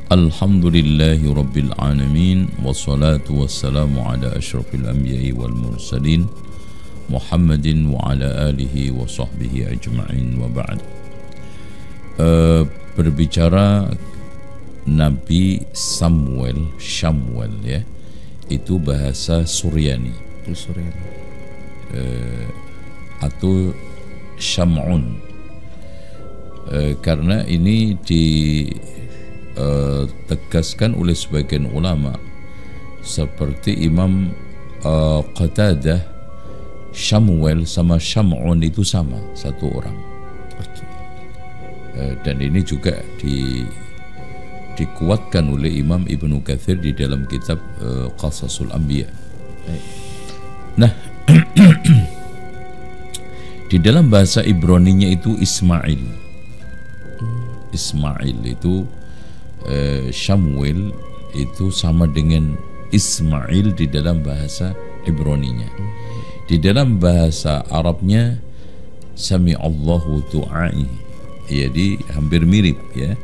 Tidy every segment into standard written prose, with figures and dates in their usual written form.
Alhamdulillahi Rabbil Alamin. Wassalatu wassalamu ala ashrafil anbiya'i wal mursalin Muhammadin wa ala alihi wa sahbihi ajma'in wa ba'd. Berbicara Nabi Samuel ya, itu bahasa Suryani atau Syam'un, karena ini ditegaskan oleh sebagian ulama seperti Imam Qatadah, Samuel sama Syam'un itu sama, satu orang. Dan ini juga dikuatkan oleh Imam Ibnu Katsir di dalam kitab Qasasul Anbiya. Nah, di dalam bahasa Ibraninya itu Ismail itu Samuel itu sama dengan Ismail di dalam bahasa Ibraninya. Di dalam bahasa Arabnya Sami'allahu du'ai, jadi hampir mirip ya.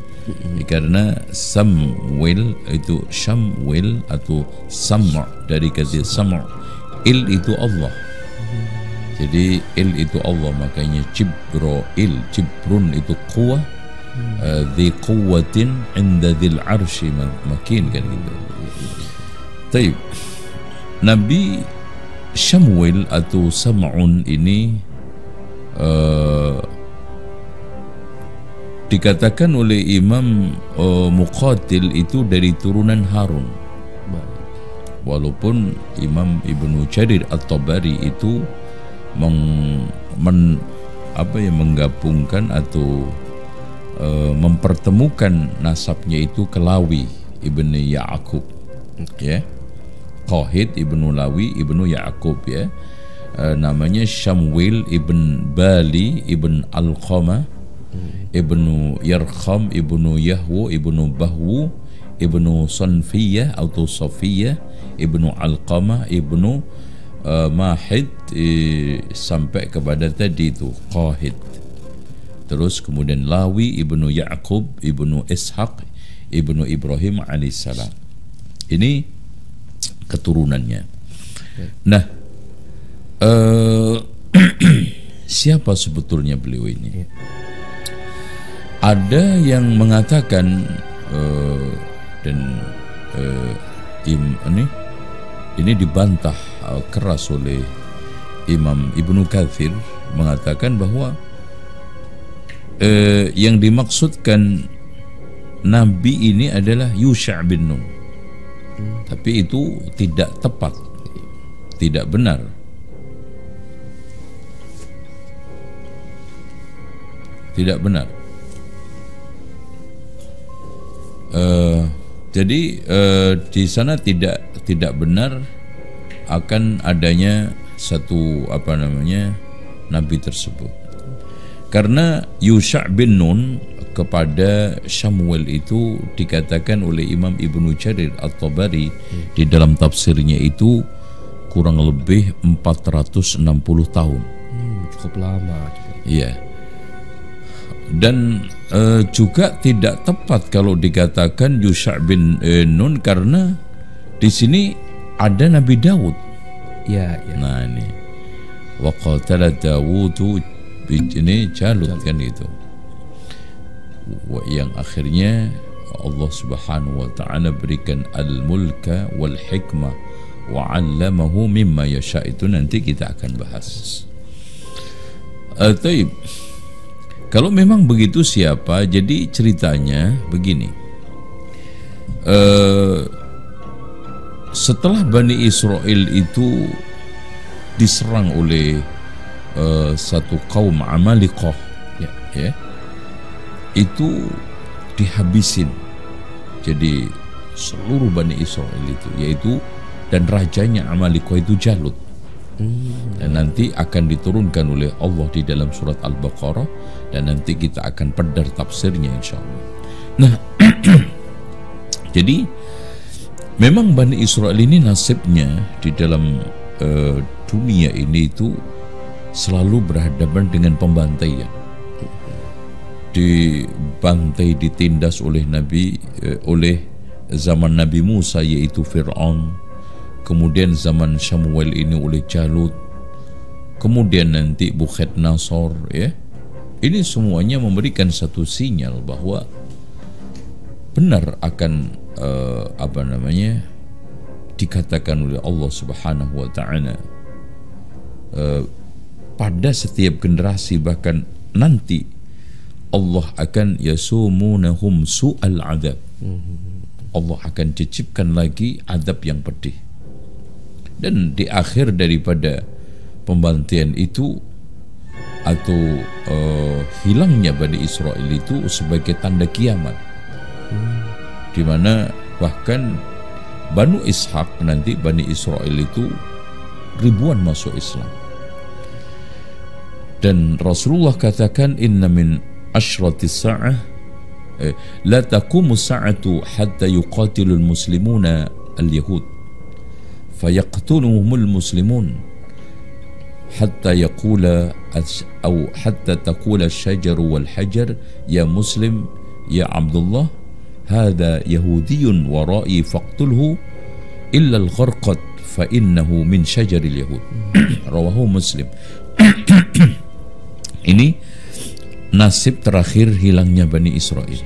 Karena Samuel itu Samuel atau Sam' dari kata Sam', il itu Allah. Jadi il itu Allah, makanya Jibrun itu quwwah, dhi quwwatin inda dhil arsy makin, kan gitu. Taib. Nabi Samuel atau Sam'un ini dikatakan oleh Imam Muqatil itu dari turunan Harun. Walaupun Imam Ibnu Jarir At-Tabari itu menggabungkan atau mempertemukan nasabnya itu ke Lawi ibnu Ya'qub, ya, Qahid ibnu Lawi ibnu Ya'qub, ya, namanya Samuel ibn Bali ibn Alqamah ibnu Yarkham ibnu Yahwu ibnu Bahwu ibnu Sanfiyah atau Safiyah ibnu Alqamah ibnu Mahid, sampai kepada tadi itu Qahid. Terus kemudian Lawi ibnu Ya'qub ibnu Ishaq ibnu Ibrahim alaihissalam. Ini keturunannya. Nah, siapa sebetulnya beliau ini? Ada yang mengatakan ini dibantah keras oleh Imam Ibnu Katsir, mengatakan bahwa yang dimaksudkan Nabi ini adalah Yusha' bin Nun. Tapi itu tidak tepat, tidak benar. Tidak benar. Jadi di sana tidak benar akan adanya satu nabi tersebut, karena Yusha' bin Nun kepada Samuel itu dikatakan oleh Imam Ibnu Jarir At-Tabari di dalam tafsirnya itu kurang lebih 460 tahun. Cukup lama. Iya. Dan juga tidak tepat kalau dikatakan Yusha' bin Nun, karena di sini ada Nabi Daud. Ya. Nah ini wa qatala Dawudu, ini Jalut kan itu. Yang akhirnya Allah Subhanahu wa taala berikan al-mulka wal hikmah wa 'allamahu mimma yasha', itu nanti kita akan bahas. Taib. Kalau memang begitu siapa? Jadi ceritanya begini. Setelah Bani Israel itu diserang oleh satu kaum Amalikah, ya, itu dihabisin. Jadi seluruh Bani Israel itu, yaitu, dan rajanya Amalikah itu Jalut. Dan nanti akan diturunkan oleh Allah di dalam surat Al-Baqarah, dan nanti kita akan pedar tafsirnya insyaallah. Nah, jadi memang Bani Israel ini nasibnya di dalam dunia ini itu selalu berhadapan dengan pembantaian. dibantai, ditindas oleh oleh zaman Nabi Musa yaitu Fir'aun, kemudian zaman Samuel ini oleh Jalut, kemudian nanti Bukhadnezzar, ya. Ini semuanya memberikan satu sinyal bahwa benar akan dikatakan oleh Allah Subhanahu wa taala pada setiap generasi, bahkan nanti Allah akan yasumunahum su'al adab. Allah akan cicipkan lagi adab yang pedih. Dan di akhir daripada pembantian itu atau hilangnya Bani Israel itu sebagai tanda kiamat, di mana bahkan Banu Ishaq nanti, Bani Israel itu ribuan masuk Islam. Dan Rasulullah katakan inna min ashratis sa'ah la taqumu sa'atu hatta yuqatilul muslimuna al-yahud fayaqtuluhumul muslimun hatta yaqula atau hatta taqula asy-syajaru wal hajar ya muslim ya Abdullah hadha yahudiyyun wara'i faqtulhu illa al-gharqad fa innahu min syajaril yahud. Rawahu Muslim. Ini nasib terakhir hilangnya Bani Israel.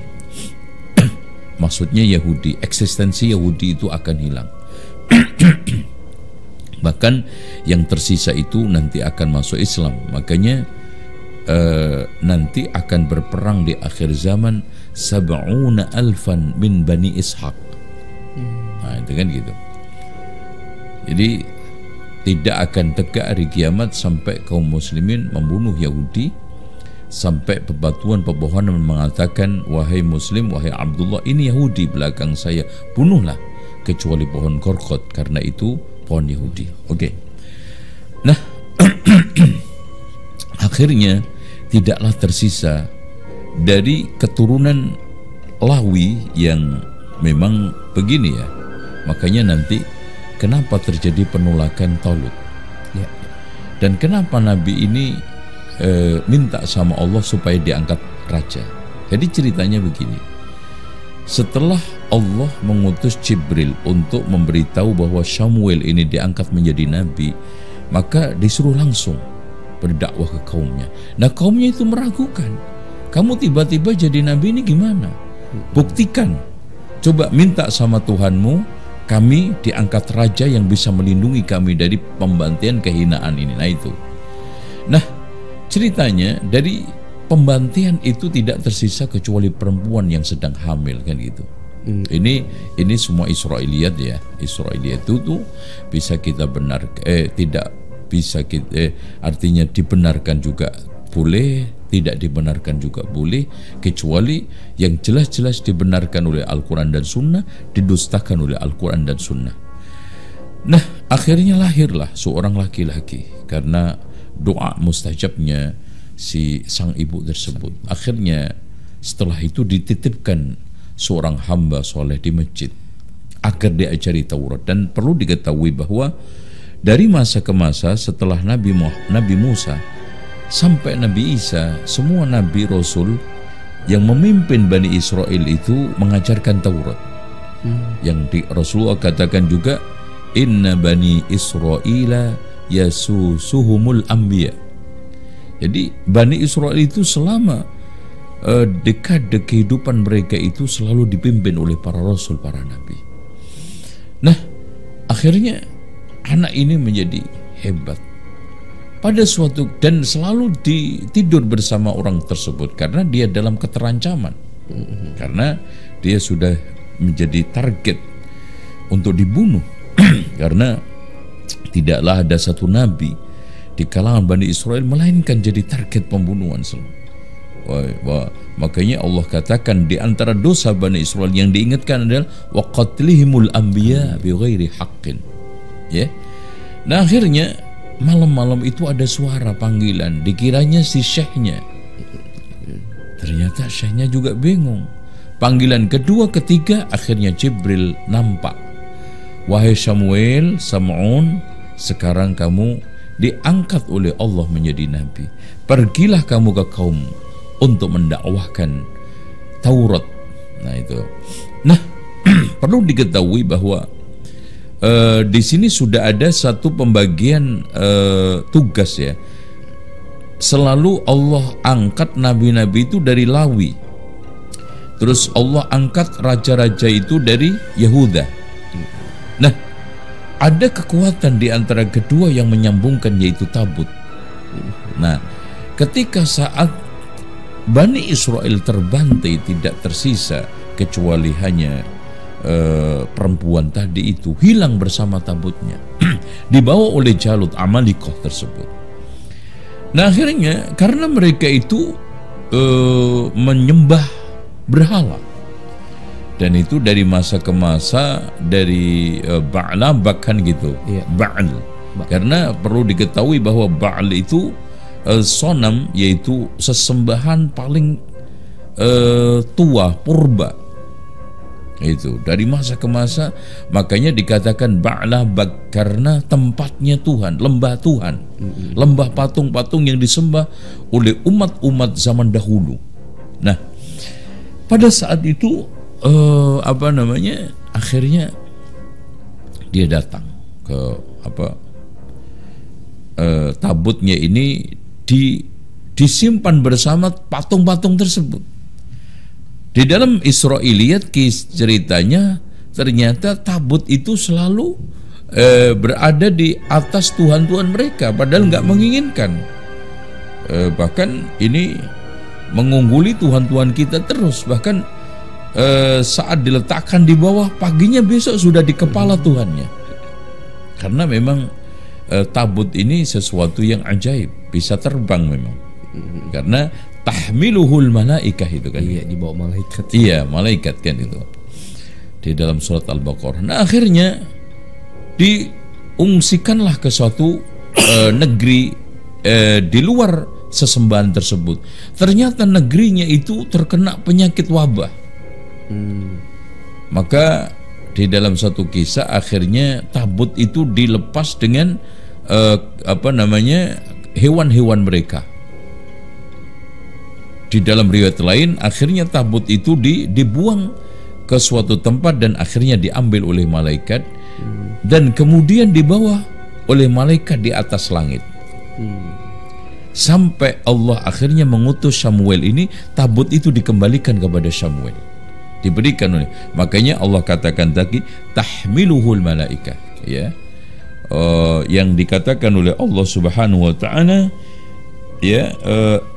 Maksudnya Yahudi, eksistensi Yahudi itu akan hilang. Bahkan yang tersisa itu nanti akan masuk Islam. Makanya nanti akan berperang di akhir zaman 70.000 min Bani Ishaq. Nah, itu kan gitu. Jadi tidak akan tegak hari kiamat sampai kaum muslimin membunuh Yahudi, sampai bebatuan pepohonan mengatakan wahai muslim, wahai Abdullah, ini Yahudi belakang saya, bunuhlah kecuali pohon korkot karena itu pohon Yahudi. Oke. Nah, akhirnya tidaklah tersisa dari keturunan Lawi yang memang begini ya. Makanya nanti kenapa terjadi penolakan Talut, ya. Dan kenapa Nabi ini minta sama Allah supaya diangkat raja. Jadi ceritanya begini. Setelah Allah mengutus Jibril untuk memberitahu bahwa Samuel ini diangkat menjadi nabi, maka disuruh langsung berdakwah ke kaumnya. Nah, kaumnya itu meragukan. Kamu tiba-tiba jadi nabi ini gimana? Buktikan. Coba minta sama Tuhanmu, kami diangkat raja yang bisa melindungi kami dari pembantian kehinaan ini. Nah itu. Nah, ceritanya dari pembantian itu tidak tersisa kecuali perempuan yang sedang hamil, kan gitu. Ini semua Israiliyat ya. Israiliyat itu tuh bisa kita tidak bisa kita artinya dibenarkan juga boleh, tidak dibenarkan juga boleh, kecuali yang jelas-jelas dibenarkan oleh Al-Quran dan Sunnah, didustakan oleh Al-Quran dan Sunnah. Nah, akhirnya lahirlah seorang laki-laki karena doa mustajabnya si sang ibu tersebut. Akhirnya setelah itu dititipkan seorang hamba soleh di masjid agar diajari Taurat. Dan perlu diketahui bahwa dari masa ke masa setelah Nabi Musa sampai Nabi Isa, semua Nabi Rasul yang memimpin Bani Israel itu mengajarkan Taurat. Yang Rasulullah katakan juga, Inna Bani Israila yasusuhumul anbiya. Jadi Bani Israel itu selama dekade kehidupan mereka itu selalu dipimpin oleh para Rasul, para Nabi. Nah, akhirnya anak ini menjadi hebat pada suatu, dan selalu tidur bersama orang tersebut karena dia dalam keterancaman, karena dia sudah menjadi target untuk dibunuh. Karena tidaklah ada satu nabi di kalangan Bani Israel melainkan jadi target pembunuhan selalu. Makanya Allah katakan di antara dosa Bani Israel yang diingatkan adalah wa qatlihimul anbiya bighairi haqqin. Ya. Nah, akhirnya malam-malam itu ada suara panggilan, dikiranya si syekhnya. Ternyata syekhnya juga bingung. Panggilan kedua, ketiga, akhirnya Jibril nampak. Wahai Samuel, Sam'un, sekarang kamu diangkat oleh Allah menjadi nabi. Pergilah kamu ke kaum untuk mendakwahkan Taurat. Nah itu. Nah perlu diketahui bahwa di sini sudah ada satu pembagian tugas ya. Selalu Allah angkat nabi-nabi itu dari Lawi. Terus Allah angkat raja-raja itu dari Yehuda. Nah, ada kekuatan di antara kedua yang menyambungkan, yaitu tabut. Nah, ketika saat Bani Israel terbantai, tidak tersisa kecuali hanya perempuan tadi itu, hilang bersama tabutnya, dibawa oleh Jalut Amalikoh tersebut. Nah akhirnya karena mereka itu menyembah berhala, dan itu dari masa ke masa, dari Ba'la bahkan gitu, Ba'al. Karena perlu diketahui bahwa Ba'al itu sonam, yaitu sesembahan paling tua, purba. Itu dari masa ke masa, makanya dikatakan Ba'la karena tempatnya Tuhan, lembah Tuhan, lembah patung-patung yang disembah oleh umat-umat zaman dahulu. Nah, pada saat itu akhirnya dia datang ke tabutnya ini disimpan bersama patung-patung tersebut. Di dalam Israiliyat ceritanya ternyata tabut itu selalu berada di atas Tuhan-Tuhan mereka, padahal nggak menginginkan. Bahkan ini mengungguli Tuhan-Tuhan kita terus. Bahkan saat diletakkan di bawah, paginya besok sudah di kepala Tuhannya. Karena memang tabut ini sesuatu yang ajaib, bisa terbang memang. Karena tahmiluhul malaikah itu kan. Iya, dibawa malaikat. Iya, malaikat kan itu. Di dalam surat Al-Baqarah. Nah, akhirnya diungsikanlah ke suatu negeri di luar sesembahan tersebut. Ternyata negerinya itu terkena penyakit wabah. Maka di dalam satu kisah akhirnya tabut itu dilepas dengan hewan-hewan mereka. Di dalam riwayat lain akhirnya tabut itu dibuang ke suatu tempat dan akhirnya diambil oleh malaikat dan kemudian dibawa oleh malaikat di atas langit. Sampai Allah akhirnya mengutus Samuel ini, tabut itu dikembalikan kepada Samuel. Diberikan oleh, makanya Allah katakan tadi tahmiluhul malaikah, ya. Yang dikatakan oleh Allah Subhanahu wa taala, ya,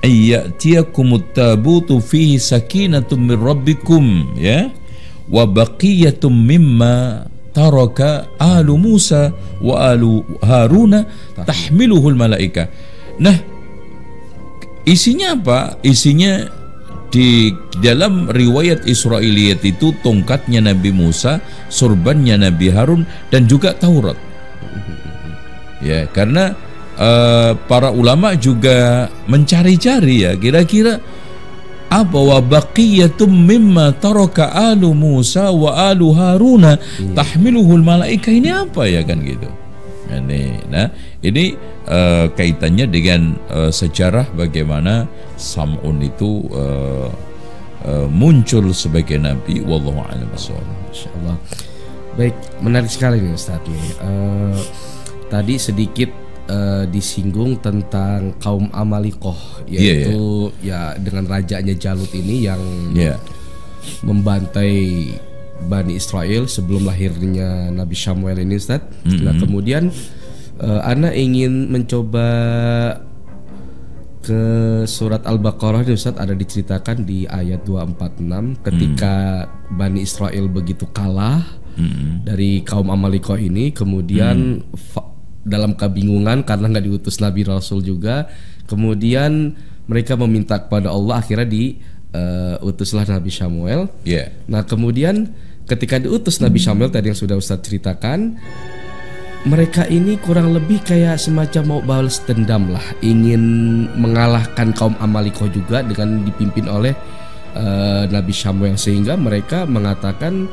ayyatiyakumut tabutu fihi sakinatum min rabbikum, ya, wa baqiyatum mimma taraka alu Musa wa alu Haruna tahmiluhul malaika. Nah, isinya apa? Isinya di dalam riwayat Israiliyat itu tongkatnya Nabi Musa, surbannya Nabi Harun, dan juga Taurat. Ya, karena para ulama juga mencari-cari ya, kira-kira apa wa baqiyatum mimma taraka alu Musa wa alu Haruna tahmiluhul malaika, ini apa ya kan gitu. Nah, ini kaitannya dengan sejarah bagaimana Sam'un itu muncul sebagai nabi. Wallahu a'lam bishawab. Insyaallah. Baik, menarik sekali nih Ustaz nih. Tadi sedikit disinggung tentang kaum Amalikoh, yaitu ya dengan rajanya Jalut ini yang membantai Bani Israel sebelum lahirnya Nabi Samuel ini, Ustaz. Nah, kemudian Ana ingin mencoba ke surat Al-Baqarah nih, Ustaz. Ada diceritakan di ayat 246 ketika Bani Israel begitu kalah dari kaum Amalikoh ini, kemudian dalam kebingungan karena nggak diutus Nabi Rasul juga, kemudian mereka meminta kepada Allah, akhirnya diutuslah Nabi Samuel. Nah, kemudian ketika diutus Nabi Samuel tadi yang sudah Ustaz ceritakan, mereka ini kurang lebih kayak semacam mau balas dendam lah, ingin mengalahkan kaum Amalikoh juga dengan dipimpin oleh Nabi Samuel, sehingga mereka mengatakan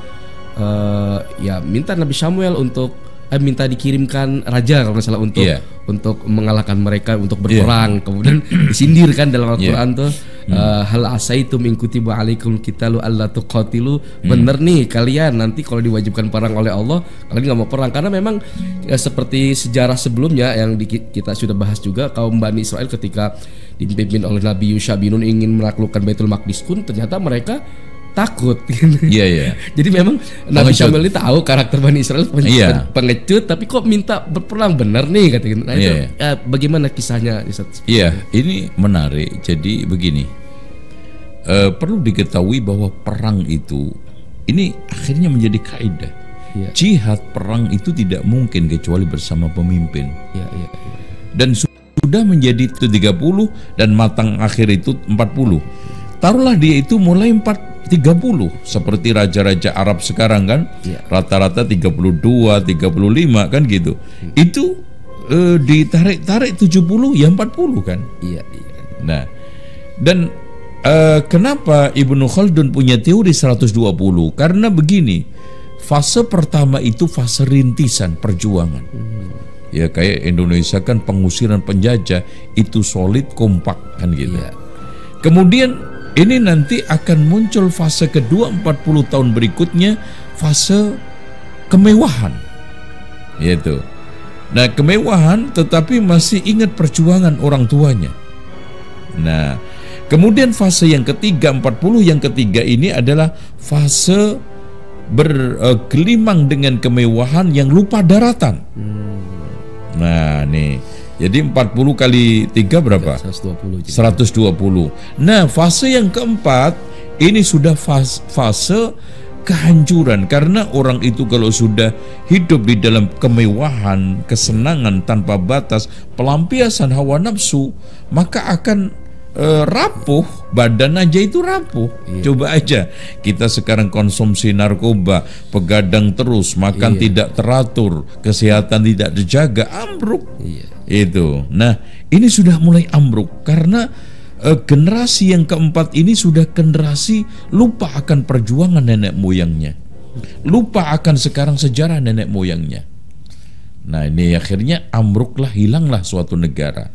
ya minta Nabi Samuel untuk minta dikirimkan raja kalau nggak salah untuk mengalahkan mereka untuk berperang. Kemudian disindir kan dalam Al-Qur'an tuh hal asaitum in kutiba alaikum qitalu alla tuqatilu. Bener nih kalian nanti kalau diwajibkan perang oleh Allah kalian nggak mau perang, karena memang seperti sejarah sebelumnya yang kita sudah bahas juga, kaum Bani Israel ketika dipimpin oleh Nabi Yusha bin Nun ingin menaklukkan Baitul Maqdis pun ternyata mereka takut. Jadi memang Nabi Syamil ini tahu karakter Bani Israel pengecut, tapi kok minta berperang bener nih katanya. Nah, itu bagaimana kisahnya? Ini menarik. Jadi begini, perlu diketahui bahwa perang itu ini akhirnya menjadi kaidah. Jihad perang itu tidak mungkin kecuali bersama pemimpin. Dan sudah menjadi itu 30 dan matang akhir itu 40. Taruhlah dia itu mulai 30 seperti raja-raja Arab sekarang kan, rata-rata 32, 35 kan gitu. Itu ditarik 70 ya 40 kan. Nah, dan kenapa Ibnu Khaldun punya teori 120? Karena begini, fase pertama itu fase rintisan perjuangan. Ya kayak Indonesia kan pengusiran penjajah itu solid kompak kan gitu. Kemudian ini nanti akan muncul fase kedua 40 tahun berikutnya, fase kemewahan. Yaitu. Nah, kemewahan tetapi masih ingat perjuangan orang tuanya. Nah, kemudian fase yang ketiga 40 yang ketiga ini adalah fase bergelimang dengan kemewahan yang lupa daratan. Nah, nih. Jadi 40 kali 3 berapa? 120. Nah, fase yang keempat ini sudah fase kehancuran, karena orang itu kalau sudah hidup di dalam kemewahan, kesenangan tanpa batas, pelampiasan hawa nafsu, maka akan rapuh, badan aja itu rapuh. Coba aja kita sekarang konsumsi narkoba, begadang terus, makan tidak teratur, kesehatan tidak dijaga, ambruk. Itu. Nah, ini sudah mulai ambruk karena generasi yang keempat ini sudah generasi lupa akan perjuangan nenek moyangnya, lupa akan sekarang sejarah nenek moyangnya. Nah, ini akhirnya ambruklah, hilanglah suatu negara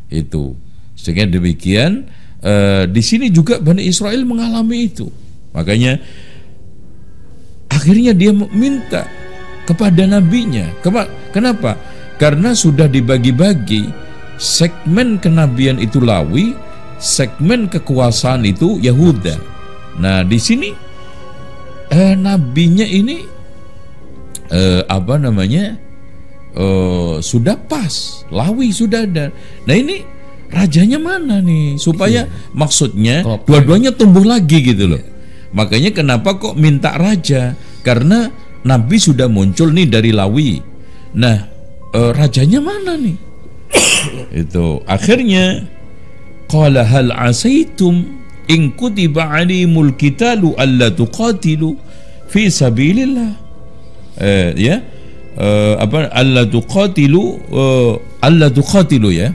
itu. Sehingga demikian di sini juga Bani Israel mengalami itu. Makanya akhirnya dia minta kepada nabinya. Kenapa? Karena sudah dibagi-bagi, segmen kenabian itu Lawi, segmen kekuasaan itu Yahuda. Nah, di sini nabinya ini sudah pas, Lawi sudah ada. Nah, ini rajanya mana nih? Supaya maksudnya dua-duanya tumbuh lagi gitu loh. Makanya kenapa kok minta raja? Karena nabi sudah muncul nih dari Lawi. Nah, rajanya mana nih? Itu akhirnya qala hal asaitum in kutiba alimul qitalu alla tuqatilu fi sabilillah. Alla tuqatilu ya.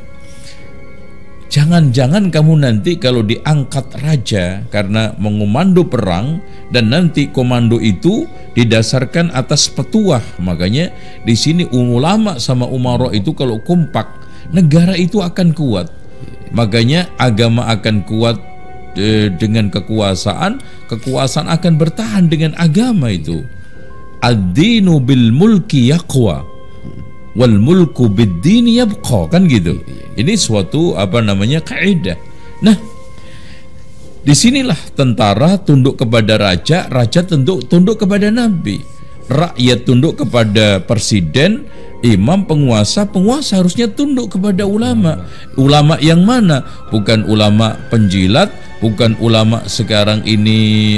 Jangan-jangan kamu nanti kalau diangkat raja karena mengomando perang, dan nanti komando itu didasarkan atas petuah. Makanya di sini ulama sama umara itu kalau kompak, negara itu akan kuat. Makanya agama akan kuat dengan kekuasaan, kekuasaan akan bertahan dengan agama itu. Ad-dinu bil mulki yaqwa wal mulku bid-dini yabqa, kan gitu. Ini suatu kaidah. Nah, disinilah tentara tunduk kepada raja, raja tunduk kepada nabi, rakyat tunduk kepada presiden, imam, penguasa harusnya tunduk kepada ulama. Ulama yang mana? Bukan ulama penjilat, bukan ulama sekarang ini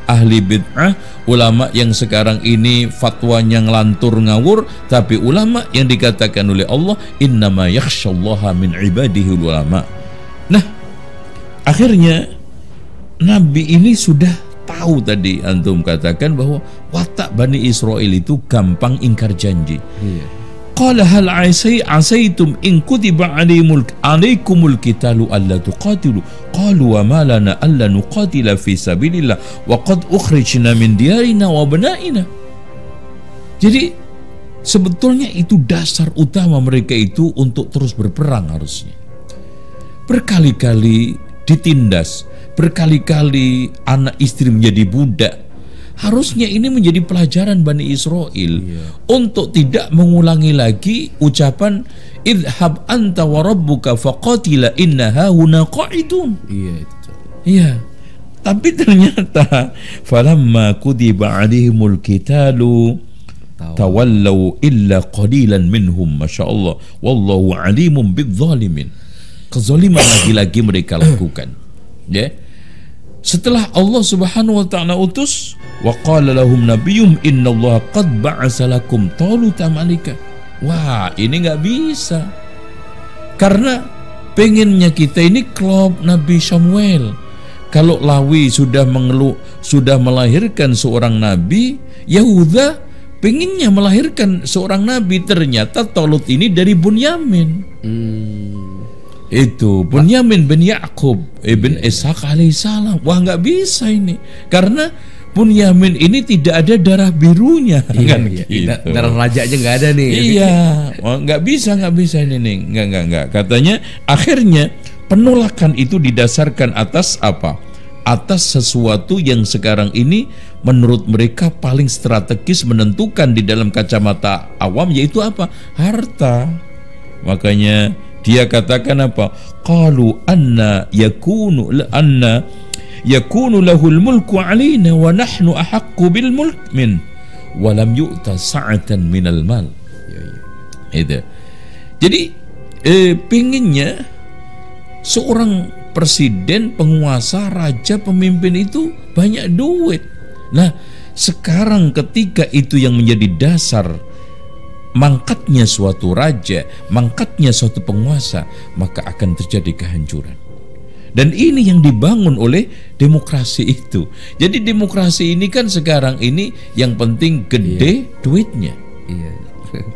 ahli bid'ah, ulama yang sekarang ini fatwanya ngelantur ngawur, tapi ulama yang dikatakan oleh Allah innama yakhsyallaha min ibadihi ulama. Nah, akhirnya nabi ini sudah tahu, tadi antum katakan bahwa watak Bani Israel itu gampang ingkar janji. Qala hal asaitum in kutiba alaikumul qitalu alla tuqatilu qalu wa ma lana alla nuqatila fi sabilillah wa qad ukhrijna min diyarina wa banaina. Jadi sebetulnya itu dasar utama mereka itu untuk terus berperang harusnya. Berkali-kali ditindas, berkali-kali anak istri menjadi budak. Harusnya ini menjadi pelajaran Bani Israel untuk tidak mengulangi lagi ucapan idhab anta wa rabbuka faqatila inna hahuna qa'idun. Iya. Tapi ternyata falamma kutiba alaihimul qitalu tawallau illa qalilan minhum, masyaallah, wallahu alimun bidzalimin. Kezaliman lagi-lagi mereka lakukan. Ya. Setelah Allah Subhanahu wa taala utus, wa qala lahum nabiyyum innallaha qad ba'asa lakum taluta malika. Wah, ini nggak bisa. Karena pengennya kita ini klub Nabi Samuel. Kalau Lawi sudah melahirkan seorang nabi, Yahuda pengennya melahirkan seorang nabi, ternyata Talut ini dari Bunyamin. Itu Bunyamin bin Ya'qub ibn Ishaq alaihissalam. Wah, nggak bisa ini, karena Bunyamin ini tidak ada darah birunya, kan gitu. Darah raja aja nggak ada nih. Iya, nggak bisa ini nih, nggak. Katanya akhirnya penolakan itu didasarkan atas apa? Atas sesuatu yang sekarang ini menurut mereka paling strategis menentukan di dalam kacamata awam, yaitu apa? Harta. Makanya dia katakan apa? Qalu anna yakunu lahul mulku alaina wa nahnu ahaqqu bil mulk min wa lam yu'ta sa'atan minal mal. Itu. Jadi pinginnya seorang presiden, penguasa, raja, pemimpin itu banyak duit. Nah, sekarang ketika itu yang menjadi dasar mangkatnya suatu raja, mangkatnya suatu penguasa, maka akan terjadi kehancuran. Dan ini yang dibangun oleh demokrasi itu. Jadi demokrasi ini kan sekarang ini yang penting gede duitnya.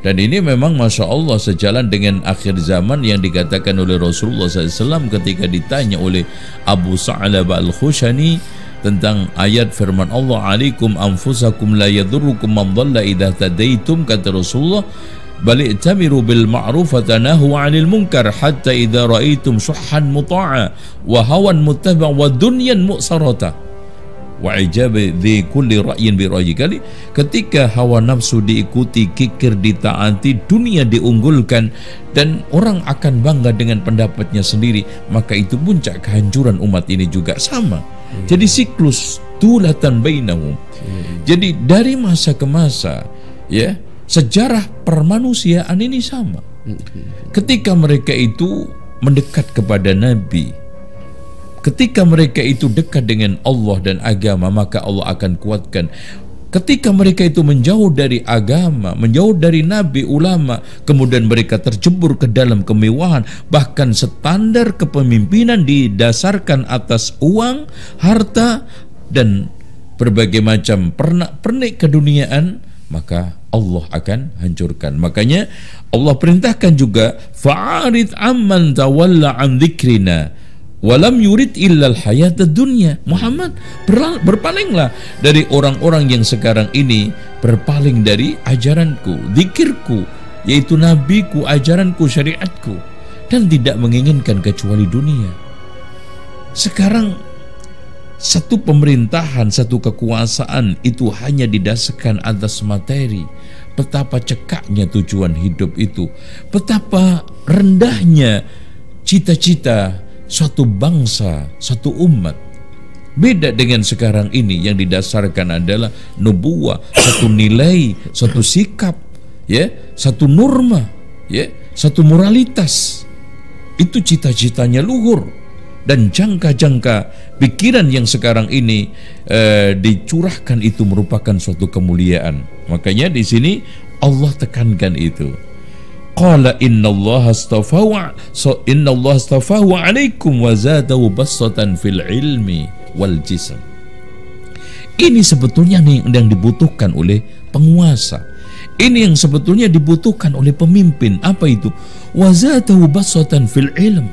Dan ini memang Masya Allah sejalan dengan akhir zaman yang dikatakan oleh Rasulullah SAW ketika ditanya oleh Abu Sa'labah al-Khushani tentang ayat firman Allah, alaikum anfusakum la yadurrukum man dhalla idha tadaitum, kata Rasulullah, bal i'tamiru bil ma'ruf wa tanahu 'anil munkar hatta idza ra'aitum syuhhan muta'a wa hawan muttaba' wa dunyan mu'sarata wa ijabi di kulli ra'yin bi ra'yi. Kali ketika hawa nafsu diikuti, kikir ditaati, dunia diunggulkan, dan orang akan bangga dengan pendapatnya sendiri, maka itu puncak kehancuran umat ini juga sama. Jadi siklus tulatan bainahum. Jadi dari masa ke masa, ya, sejarah permanusiaan ini sama. Ketika mereka itu mendekat kepada Nabi, ketika mereka itu dekat dengan Allah dan agama, maka Allah akan kuatkan. Ketika mereka itu menjauh dari agama, menjauh dari nabi, ulama, kemudian mereka terjebur ke dalam kemewahan, bahkan standar kepemimpinan didasarkan atas uang, harta, dan berbagai macam pernik keduniaan, maka Allah akan hancurkan. Makanya Allah perintahkan juga, fa'arid amman tawalla an dzikrina walam yurid illal hayatad dunya. Muhammad, berpalinglah dari orang-orang yang sekarang ini berpaling dari ajaranku, zikirku, yaitu nabiku, ajaranku, syariatku, dan tidak menginginkan kecuali dunia. Sekarang satu pemerintahan, satu kekuasaan itu hanya didasarkan atas materi. Betapa cekaknya tujuan hidup itu, betapa rendahnya cita-cita suatu bangsa, satu umat. Beda dengan sekarang ini yang didasarkan adalah nubuwah, satu nilai, satu sikap, ya, satu norma, ya, satu moralitas. Itu cita-citanya luhur, dan jangka-jangka pikiran yang sekarang ini dicurahkan itu merupakan suatu kemuliaan. Makanya di sini Allah tekankan itu. Qala innallaha astafahu alaikum wa zadahu basatan fil ilmi wal jism. Ini sebetulnya yang dibutuhkan oleh penguasa. Ini yang sebetulnya dibutuhkan oleh pemimpin. Apa itu? Wa zadahu basatan fil ilm.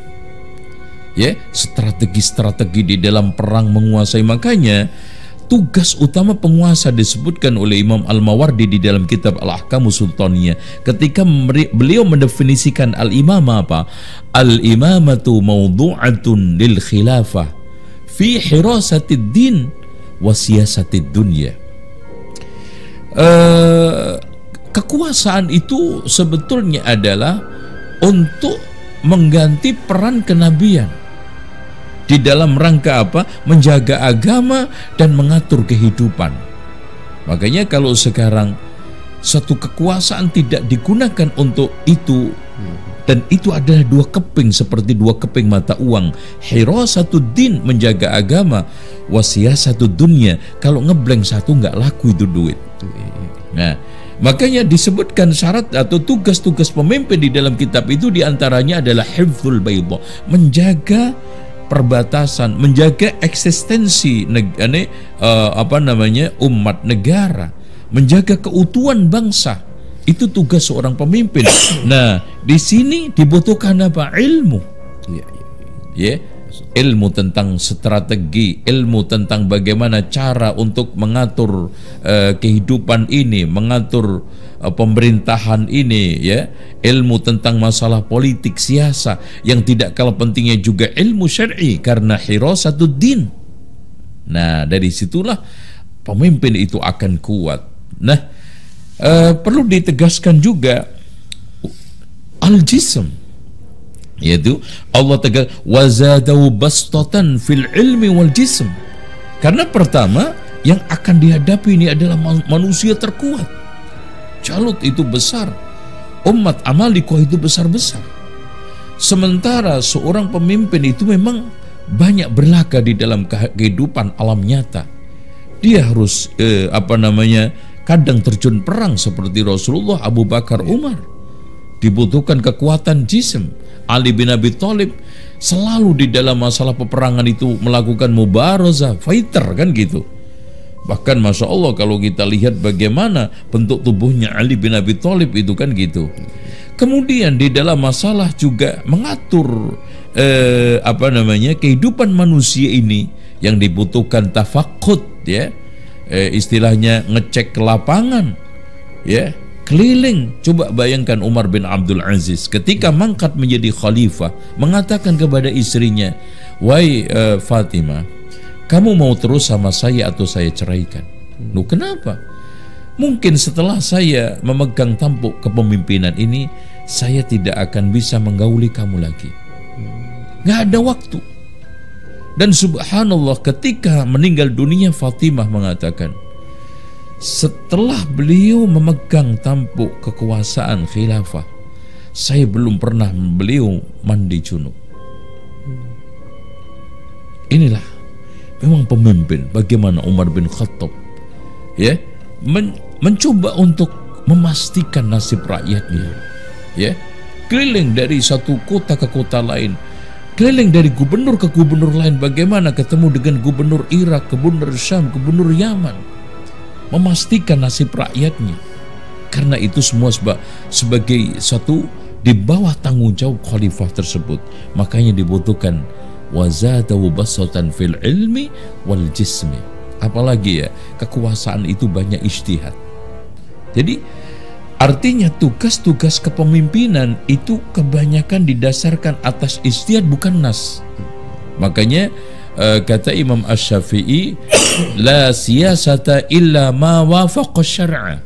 Ya, strategi-strategi di dalam perang menguasai. Makanya tugas utama penguasa disebutkan oleh Imam Al-Mawardi di dalam kitab Al-Ahkamus Sultaniyah ketika beliau mendefinisikan al-imamah apa? Al-imamatu mawdu'atun lil khilafah fi hirasatid din wa siyasatid dunya. Kekuasaan itu sebetulnya adalah untuk mengganti peran kenabian di dalam rangka apa? Menjaga agama dan mengatur kehidupan. Makanya kalau sekarang satu kekuasaan tidak digunakan untuk itu, dan itu adalah dua keping seperti dua keping mata uang. Hirasatuddin menjaga agama, wasiyasatud dunya. Kalau ngeblank satu nggak laku itu duit. Nah, makanya disebutkan syarat atau tugas-tugas pemimpin di dalam kitab itu diantaranya adalah hifdzul baydha, menjaga perbatasan, menjaga eksistensi umat negara, menjaga keutuhan bangsa. Itu tugas seorang pemimpin. Nah, di sini dibutuhkan apa? Ilmu. Ya. Ilmu tentang strategi, ilmu tentang bagaimana cara untuk mengatur kehidupan ini, mengatur pemerintahan ini, ya, ilmu tentang masalah politik, siasa, yang tidak kalah pentingnya juga ilmu syar'i karena hirasatuddin. Nah, dari situlah pemimpin itu akan kuat. Nah, perlu ditegaskan juga al-jism, yaitu Allah tegas wazadahu bastatan fil ilmi wal jism, karena pertama yang akan dihadapi ini adalah manusia terkuat. Jalut itu besar, umat Amalikoh itu besar-besar, sementara seorang pemimpin itu memang banyak berlaga di dalam kehidupan alam nyata. Dia harus kadang terjun perang seperti Rasulullah, Abu Bakar, Umar. Dibutuhkan kekuatan jism. Ali bin Abi Thalib selalu di dalam masalah peperangan itu melakukan mubarazah, fighter kan gitu. Bahkan Masya Allah kalau kita lihat bagaimana bentuk tubuhnya Ali bin Abi Thalib itu kan gitu. Kemudian di dalam masalah juga mengatur kehidupan manusia ini yang dibutuhkan tafakkut, ya, istilahnya ngecek ke lapangan, ya, keliling. Coba bayangkan Umar bin Abdul Aziz ketika mangkat menjadi khalifah mengatakan kepada istrinya, "Wahai Fatimah, kamu mau terus sama saya atau saya ceraikan?" Loh, kenapa? Mungkin setelah saya memegang tampuk kepemimpinan ini, saya tidak akan bisa menggauli kamu lagi. Nggak ada waktu. Dan subhanallah ketika meninggal dunia Fatimah mengatakan, setelah beliau memegang tampuk kekuasaan khilafah, saya belum pernah beliau mandi junub. Inilah memang pemimpin. Bagaimana Umar bin Khattab, ya, mencoba untuk memastikan nasib rakyatnya, ya, keliling dari satu kota ke kota lain, keliling dari gubernur ke gubernur lain, bagaimana ketemu dengan gubernur Irak, gubernur Syam, gubernur Yaman, memastikan nasib rakyatnya. Karena itu semua sebagai satu di bawah tanggung jawab khalifah tersebut. Makanya dibutuhkan wazadahu basatan fil ilmi wal jismi. Apalagi ya, kekuasaan itu banyak ijtihad. Jadi artinya tugas-tugas kepemimpinan itu kebanyakan didasarkan atas ijtihad, bukan nas. Makanya kata Imam Asy-Syafi'i, la siyasata illa ma wafaqa syar'a.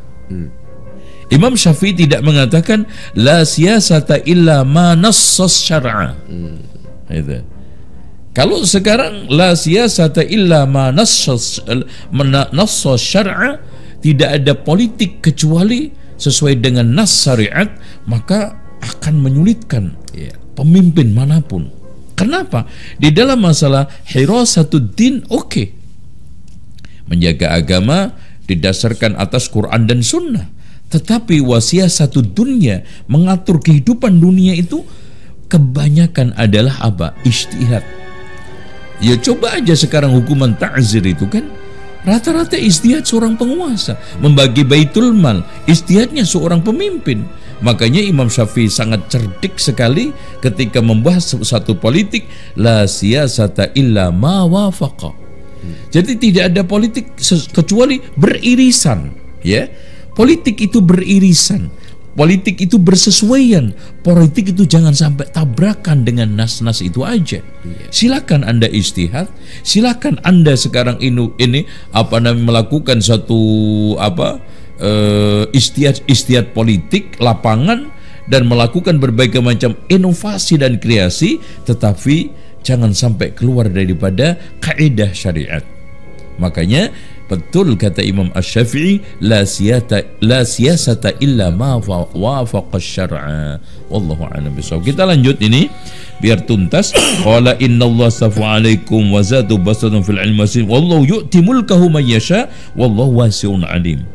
Imam Syafi'i tidak mengatakan la siyasata illa ma nassas syar'a. Itu. Kalau sekarang la siyasata illa ma nassas syar'a, tidak ada politik kecuali sesuai dengan nas syariat, maka akan menyulitkan pemimpin manapun. Kenapa? Di dalam masalah hirasatuddin, oke, menjaga agama didasarkan atas Quran dan Sunnah. Tetapi wasiyasatud dunya, mengatur kehidupan dunia itu kebanyakan adalah apa? Ijtihad. Ya coba aja sekarang hukuman ta'zir itu kan rata-rata ijtihad seorang penguasa. Membagi baitul mal, ijtihadnya seorang pemimpin. Makanya Imam Syafi'i sangat cerdik sekali ketika membahas satu politik, la siyasata illa ma wafaqa. Jadi tidak ada politik kecuali beririsan, ya. Politik itu beririsan. Politik itu bersesuaian. Politik itu jangan sampai tabrakan dengan nas-nas itu aja. Silakan Anda ijtihad, silakan Anda sekarang ini melakukan satu ijtihad politik lapangan dan melakukan berbagai macam inovasi dan kreasi, tetapi jangan sampai keluar daripada kaidah syariat. Makanya betul kata Imam Asy-Syafi'i, la siyasata illa ma wafaqa syar'a. Wallahu a'lam bishawab. Kita lanjut ini biar tuntas. Qala innallaha safa 'alaikum wa zadu basatan fil ilmi wallahu yu'ti mulkahu man yasha wallahu wasi'un 'alim.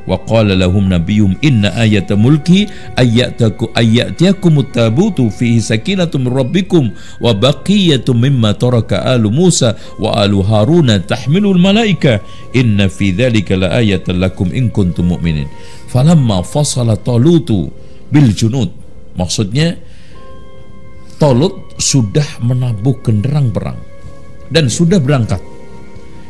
Wa qala lahum nabiyyum inna ayata mulki ayyatiyakumut tabutu fihi sakinatun min rabbikum wa baqiyatun mimma taraka alu Musa wa alu Haruna tahmilul malaika inna fi dzalika la ayatan lakum in kuntum mu'minin. Falamma fasala Talutu bil junud, maksudnya Talut sudah menabuh genderang perang dan sudah berangkat.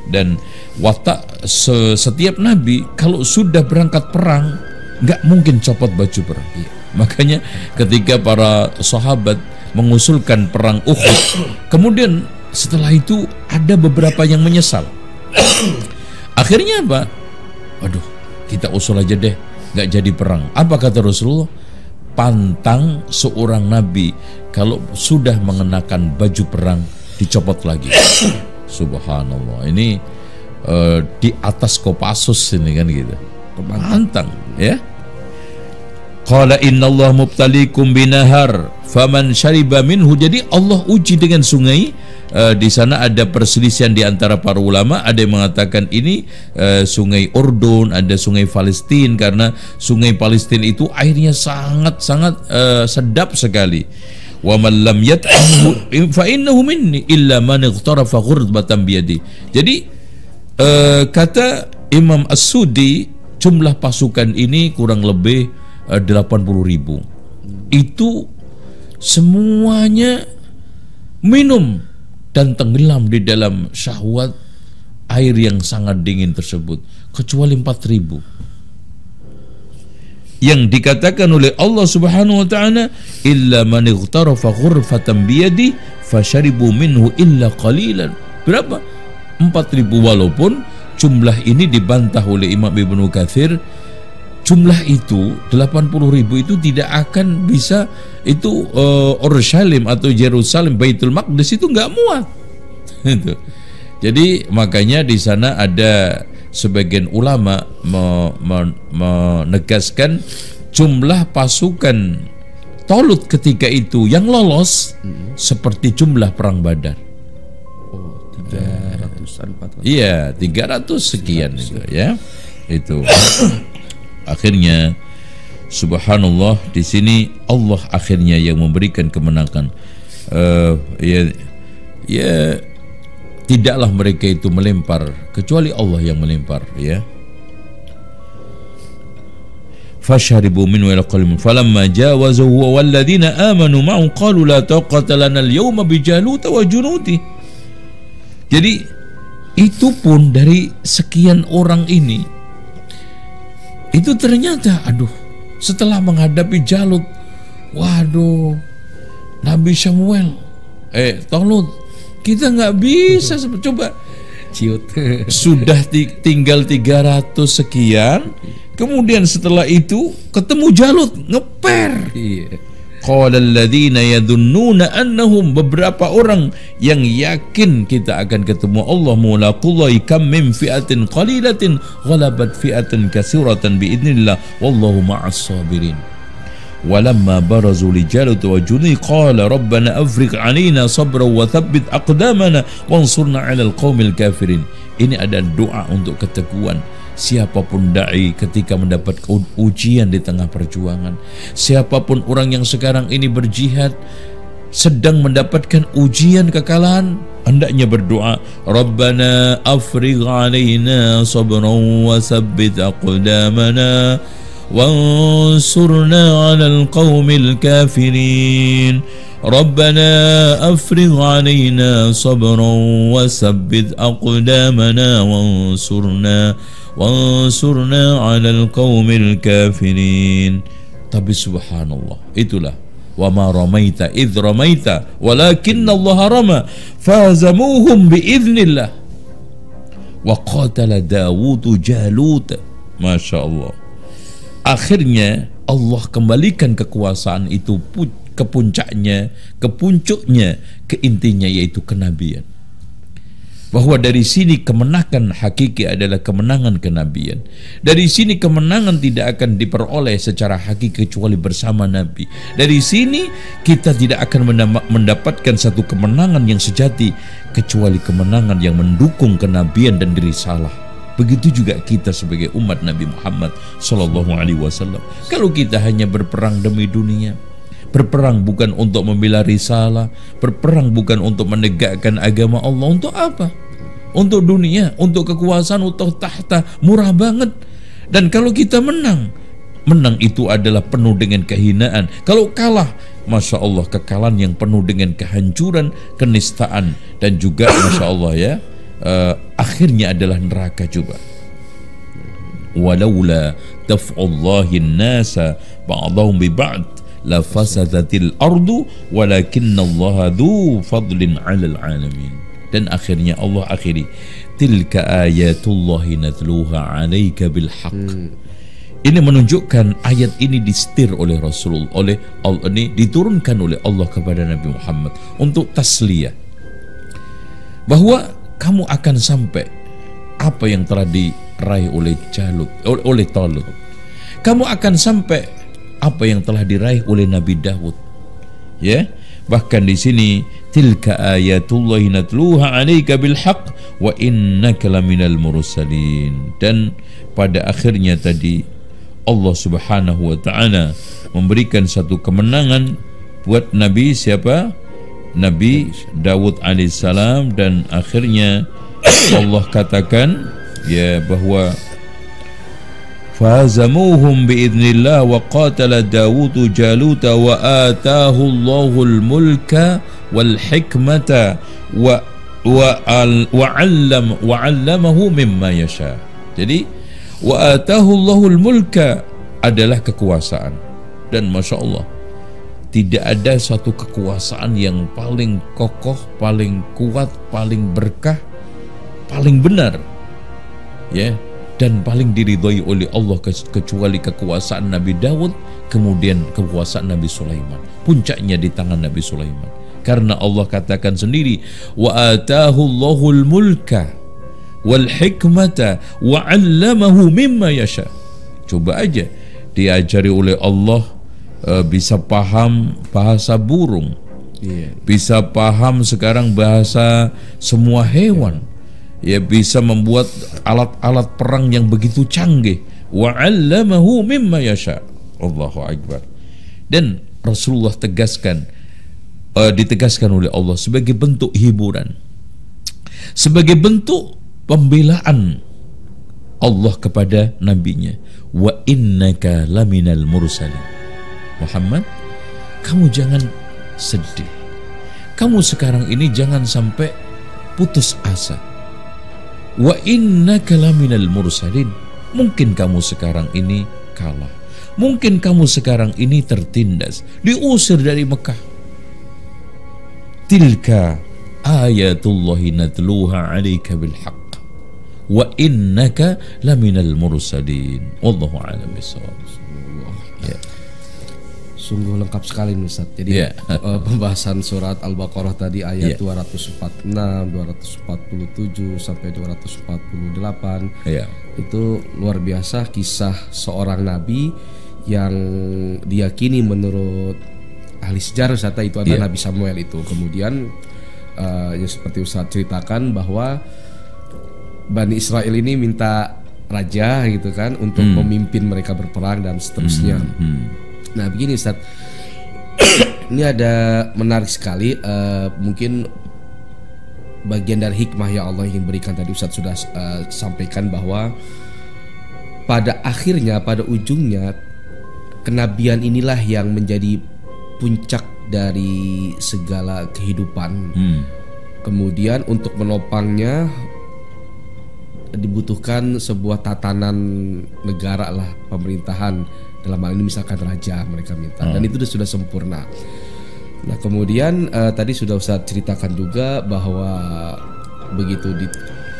Dan watak setiap nabi kalau sudah berangkat perang nggak mungkin copot baju perang. Makanya ketika para sahabat mengusulkan perang Uhud, kemudian setelah itu ada beberapa yang menyesal. Akhirnya apa? Waduh, kita usul aja deh, nggak jadi perang. Apa kata Rasulullah? Pantang seorang nabi kalau sudah mengenakan baju perang dicopot lagi. Subhanallah, ini di atas Kopassus ini kan gitu. Pantang, ya. Qala innallaha mubtaliikum binahar faman syariba minhu. Jadi Allah uji dengan sungai. Di sana ada perselisihan di antara para ulama. Ada yang mengatakan ini sungai Urdun, ada sungai Palestina, karena sungai Palestina itu airnya sangat-sangat sedap sekali. Wa man lam yat'amhu fa innahu minni illa man ightarafa ghurdbatan biyadi. Jadi kata Imam As-Sudi, jumlah pasukan ini kurang lebih 80.000. Itu semuanya minum dan tenggelam di dalam syahwat air yang sangat dingin tersebut, kecuali 4.000 yang dikatakan oleh Allah Subhanahu wa taala, illa man ightarafa ghurfatan biyadi fasharibu minhu illa qalilan. Berapa? 4.000, walaupun jumlah ini dibantah oleh Imam Ibnu Katsir. Jumlah itu 80.000 itu tidak akan bisa, itu Urushalim atau Yerusalem, Baitul Maqdis itu nggak muat. Itu. Jadi makanya di sana ada sebagian ulama menegaskan jumlah pasukan Talut ketika itu yang lolos seperti jumlah perang Badar. Oh, 300-an, 400. Iya, 300 sekian itu ya. Itu. Akhirnya subhanallah, di sini Allah akhirnya yang memberikan kemenangan. Tidaklah mereka itu melempar kecuali Allah yang melempar, ya. Fasharibu minhu ila qalmin falamma jawazuhu walladzina amanu ma'u qalu la taqata lana al-yawma bijalut wa junudi. Jadi itu pun dari sekian orang ini, itu ternyata setelah menghadapi Jalut, waduh, Nabi Samuel Talut, kita nggak bisa. Coba ciut. Sudah tinggal 300 sekian, kemudian setelah itu ketemu Jalut, ngeper. Qala alladziina yadhunnuna annahum, beberapa orang yang yakin kita akan ketemu Allah, mulaqullahi kam min fi'atin qalilatin ghalabat fi'atan katsiratan biidznillah wallahu ma'as sabirin. Walamma barazu li Jalut wa Junudi qala rabbana afriq 'alaina sabran wa thabbit aqdamana wansurna 'alal qaumil kafirin. Ini ada doa untuk keteguhan. Siapapun da'i ketika mendapat ujian di tengah perjuangan, siapapun orang yang sekarang ini berjihad sedang mendapatkan ujian kekalahan, hendaknya berdoa, Rabbana afrigh 'alaina sabran wa tsabbit aqdamana وانصرنا على القوم الكافرين ربنا أفرغ علينا صبرا وثبت أقدامنا وانصرنا على القوم الكافرين. Tapi subhanallah, itulah wa ma ramaita idh ramaita walakinna Allah rama fahazamuhum biiznillah wa qatala Dawud Jalut. Masya Allah. Akhirnya Allah kembalikan kekuasaan itu ke puncaknya, ke intinya, yaitu kenabian. Bahwa dari sini kemenangan hakiki adalah kemenangan kenabian. Dari sini kemenangan tidak akan diperoleh secara hakiki kecuali bersama Nabi. Dari sini kita tidak akan mendapatkan satu kemenangan yang sejati kecuali kemenangan yang mendukung kenabian dan risalah. Begitu juga kita sebagai umat Nabi Muhammad Sallallahu Alaihi Wasallam. Kalau kita hanya berperang demi dunia, berperang bukan untuk membela risalah, berperang bukan untuk menegakkan agama Allah, untuk apa? Untuk dunia, untuk kekuasaan, untuk tahta, murah banget. Dan kalau kita menang itu adalah penuh dengan kehinaan. Kalau kalah, Masya Allah, kekalahan yang penuh dengan kehancuran, kenistaan, dan juga Masya Allah ya, akhirnya adalah neraka juga. Walaula taf'ullahin nasa ba'dahum bi ba'd la fasadatil ardu walakinallaha dzu fadlin 'alal 'alamin. Dan akhirnya Allah akhiri, tilka ayatullahi natluha 'alaika bil haqq. Ini menunjukkan ayat ini disetir oleh Rasulullah, ini diturunkan oleh Allah kepada Nabi Muhammad untuk tasliyah, bahwa kamu akan sampai apa yang telah diraih oleh Talut. Kamu akan sampai apa yang telah diraih oleh Nabi Dawud. Ya, bahkan di sini tilka ayatullahi natluha 'alaika bil haqq wa innaka laminal mursalin. Dan pada akhirnya tadi Allah Subhanahu wa taala memberikan satu kemenangan buat Nabi siapa? Nabi Dawud alaihissalam. Dan akhirnya Allah katakan ya bahwa fahazamuhum biidznillah wa qatala Dawud Jalut wa atahu Allahul mulka wal hikmata wa 'allamahu mimma yasha. Jadi wa atahu Allahul mulka adalah kekuasaan. Dan Masya Allah, tidak ada satu kekuasaan yang paling kokoh, paling kuat, paling berkah, paling benar ya, dan paling diridhoi oleh Allah kecuali kekuasaan Nabi Dawud, kemudian kekuasaan Nabi Sulaiman. Puncaknya di tangan Nabi Sulaiman. Karena Allah katakan sendiri, wa atahu Allahul mulka wal hikmata wa 'allamahu mimma yasha. Coba aja diajari oleh Allah, bisa paham bahasa burung, bisa paham sekarang bahasa semua hewan, ya, bisa membuat alat-alat perang yang begitu canggih. Wa 'allamahu mimma yasha. Allahu akbar. Dan Rasulullah ditegaskan oleh Allah sebagai bentuk hiburan, sebagai bentuk pembelaan Allah kepada nabinya. Wa innaka laminal mursalin. Muhammad, kamu jangan sedih. Kamu sekarang ini jangan sampai putus asa. Wa innaka laminal mursalin. Mungkin kamu sekarang ini kalah. Mungkin kamu sekarang ini tertindas, diusir dari Mekah. Tilka ayatullahi natluha 'alaika bil haqq wa innaka laminal mursalin. Wallahu a'lam bishawab. Ya. Sungguh lengkap sekali Ustaz. Jadi pembahasan surat Al-Baqarah tadi ayat 246, 247 sampai 248 itu luar biasa, kisah seorang nabi yang diyakini menurut ahli sejarah Ustaz itu adalah Nabi Samuel itu. Kemudian yang seperti Ustaz ceritakan bahwa Bani Israel ini minta raja gitu kan untuk memimpin mereka berperang dan seterusnya. Nah begini Ustaz, ini ada menarik sekali, mungkin bagian dari hikmah yang Allah ingin berikan tadi Ustaz sudah sampaikan bahwa pada akhirnya, pada ujungnya, kenabian inilah yang menjadi puncak dari segala kehidupan. Kemudian untuk menopangnya dibutuhkan sebuah tatanan negara lah, pemerintahan, dalam hal ini misalkan raja mereka minta, dan itu sudah sempurna. Nah kemudian tadi sudah Ustaz ceritakan juga bahwa begitu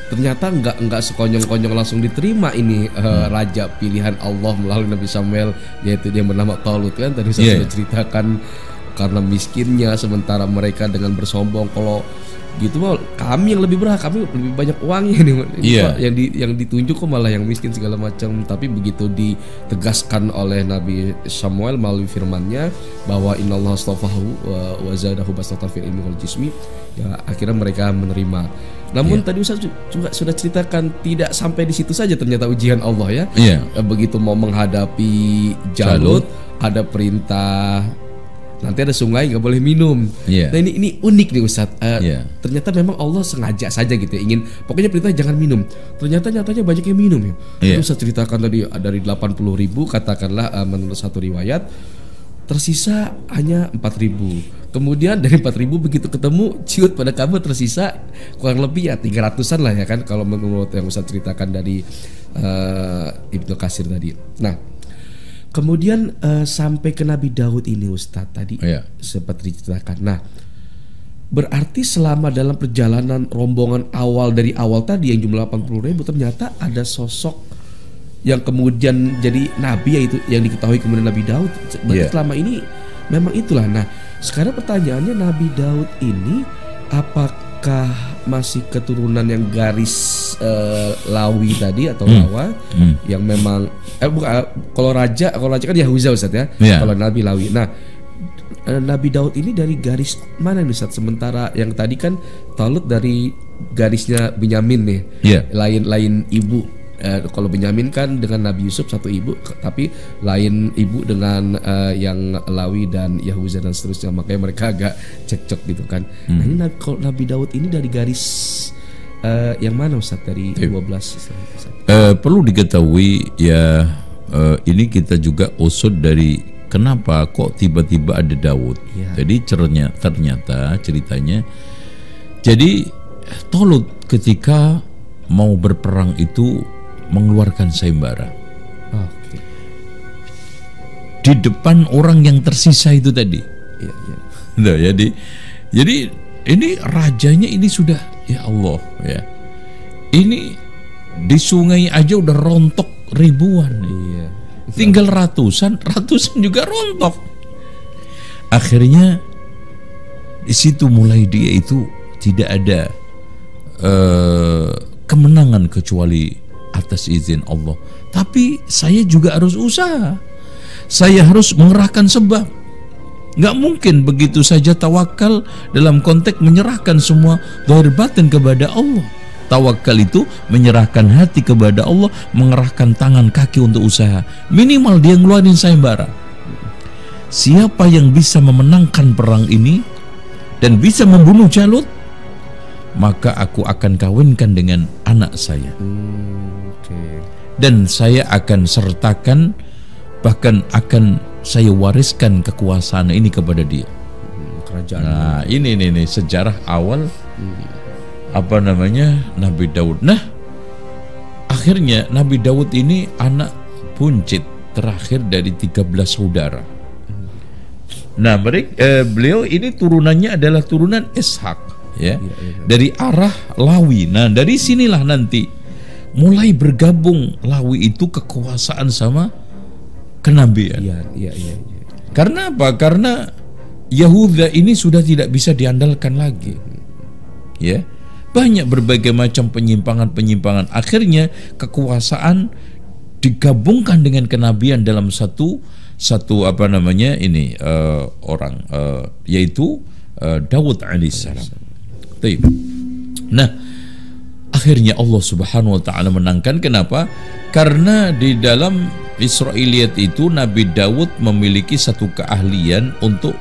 ternyata nggak sekonyong-konyong langsung diterima ini raja pilihan Allah melalui Nabi Samuel, yaitu dia bernama Talut kan tadi saya sudah ceritakan, karena miskinnya sementara mereka dengan bersombong kalau gitu mah kami yang lebih berhak, kami lebih banyak uangnya nih, yang ditunjuk kok malah yang miskin segala macam. Tapi begitu ditegaskan oleh Nabi Samuel melalui firman-Nya bahwa innallaha astafahu wa zadahu bastatan fil ilmi wal jismi, ya akhirnya mereka menerima. Namun tadi Ustaz juga sudah ceritakan tidak sampai di situ saja ternyata ujian Allah ya. Begitu mau menghadapi Jalut, ada perintah nanti ada sungai nggak boleh minum. Nah ini unik nih Ustaz. Ternyata memang Allah sengaja saja gitu ya, ingin pokoknya perintah jangan minum. Ternyata nyatanya banyak yang minum ya. Ustaz ceritakan tadi dari 80.000 katakanlah menurut satu riwayat, tersisa hanya 4.000. Kemudian dari 4.000 begitu ketemu ciut pada kabut tersisa kurang lebih ya 300-an lah ya kan, kalau menurut yang Ustaz ceritakan dari Ibnu Katsir tadi. Nah kemudian sampai ke Nabi Daud ini Ustaz tadi seperti diceritakan. Nah berarti selama dalam perjalanan rombongan awal dari awal tadi yang jumlah 80.000, ternyata ada sosok yang kemudian jadi nabi, yaitu yang diketahui kemudian Nabi Daud. Berarti selama ini memang itulah. Nah sekarang pertanyaannya, Nabi Daud ini apakah masih keturunan yang garis Lawi tadi atau Lawa yang memang bukan, kalau raja kan Yahuza Ustaz ya. Kalau Nabi Lawi. Nah Nabi Daud ini dari garis mana nih Ustaz? Sementara yang tadi kan Talut dari garisnya Benyamin nih. Lain ibu. Kalau Benyamin kan dengan Nabi Yusuf satu ibu, tapi lain ibu dengan yang Lawi dan Yahuza dan seterusnya, makanya mereka agak cekcok gitu kan. Nah ini kalau Nabi Daud ini dari garis yang mana Ustaz? Dari 12 perlu diketahui ya, ini kita juga usut dari kenapa kok tiba-tiba ada Daud. Jadi ternyata ceritanya, jadi Talut ketika mau berperang itu mengeluarkan sayembara di depan orang yang tersisa itu tadi. Nah, jadi ini rajanya ini sudah, ya Allah ya, ini di sungai aja udah rontok ribuan, tinggal ratusan juga rontok. Akhirnya di situ mulai dia itu tidak ada kemenangan kecuali atas izin Allah. Tapi saya juga harus usaha, saya harus mengerahkan sebab. Gak mungkin begitu saja tawakal dalam konteks menyerahkan semua zahir batin kepada Allah. Tawakal itu menyerahkan hati kepada Allah, mengerahkan tangan kaki untuk usaha. Minimal dia ngeluarin sayembara. Siapa yang bisa memenangkan perang ini dan bisa membunuh Jalut, maka aku akan kawinkan dengan anak saya. Dan saya akan sertakan, bahkan akan saya wariskan kekuasaan ini kepada dia. Kerajaan. Nah ini sejarah awal Nabi Daud. Nah akhirnya Nabi Daud ini anak buncit terakhir dari 13 saudara. Nah beliau ini turunannya adalah turunan Ishak ya, dari arah Lawi. Nah dari sinilah nanti mulai bergabung Lawi itu kekuasaan sama kenabian. Karena apa? Karena Yahuda ini sudah tidak bisa diandalkan lagi. Ya, banyak berbagai macam penyimpangan. Akhirnya kekuasaan digabungkan dengan kenabian dalam satu orang yaitu Daud alaihissalam. Nah, akhirnya Allah Subhanahu wa taala menangkan. Kenapa? Karena di dalam Israiliyat itu Nabi Daud memiliki satu keahlian untuk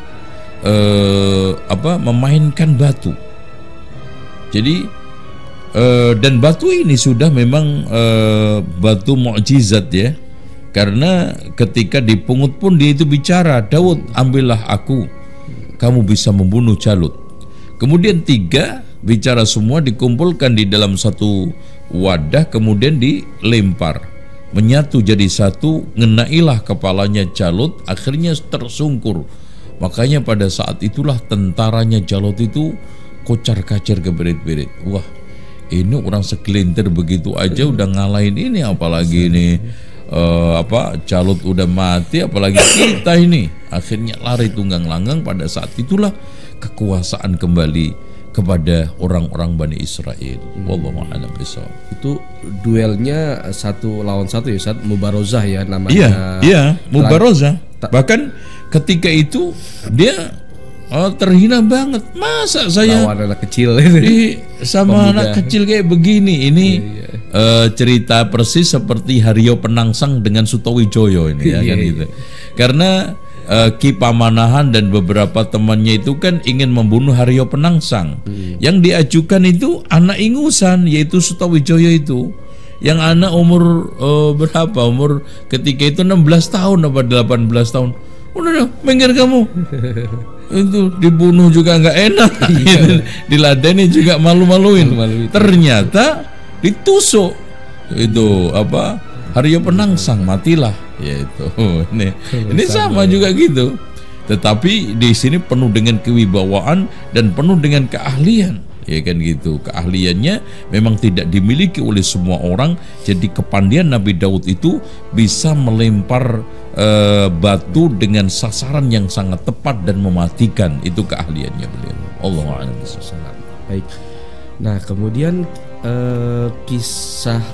memainkan batu. Jadi Dan batu ini sudah memang batu mukjizat ya, karena ketika dipungut pun dia itu bicara, Daud ambillah aku, kamu bisa membunuh Jalut. Kemudian 3 bicara semua dikumpulkan di dalam satu wadah, kemudian dilempar, menyatu jadi satu, ngenailah kepalanya Jalut, akhirnya tersungkur. Makanya pada saat itulah tentaranya Jalut itu kocar-kacir keberit-berit. Wah, ini orang segelintir begitu aja udah ngalahin ini, apalagi ini Jalut udah mati, apalagi kita ini. Akhirnya lari tunggang langgang. Pada saat itulah kekuasaan kembali kepada orang-orang Bani Israel. Wallahu a'lam bishawab. Itu duelnya 1 lawan 1 ya, Ustaz, mubarozah ya namanya. Iya, mubarozah. Bahkan ketika itu dia terhina banget. Masa saya lawan anak kecil sama anak kecil kayak begini. Ini cerita persis seperti Haryo Penangsang dengan Sutowijoyo ini ya kan gitu. Karena Ki Pamanahan dan beberapa temannya itu kan ingin membunuh Haryo Penangsang. Yang diajukan itu anak ingusan, yaitu Sutowijoyo itu. Yang anak umur berapa? Umur ketika itu 16 tahun apa 18 tahun. Udah minggir kamu. Itu dibunuh juga nggak enak. Diladeni juga malu-maluin. Ternyata ditusuk. Itu Haryo Penangsang, matilah. Yaitu ini sama juga gitu. Tetapi di sini penuh dengan kewibawaan dan penuh dengan keahlian, ya kan gitu. Keahliannya memang tidak dimiliki oleh semua orang. Jadi kepandian Nabi Daud itu bisa melempar batu dengan sasaran yang sangat tepat dan mematikan. Itu keahliannya beliau. Allahu a'lam bishawab. Baik. Nah, kemudian kisah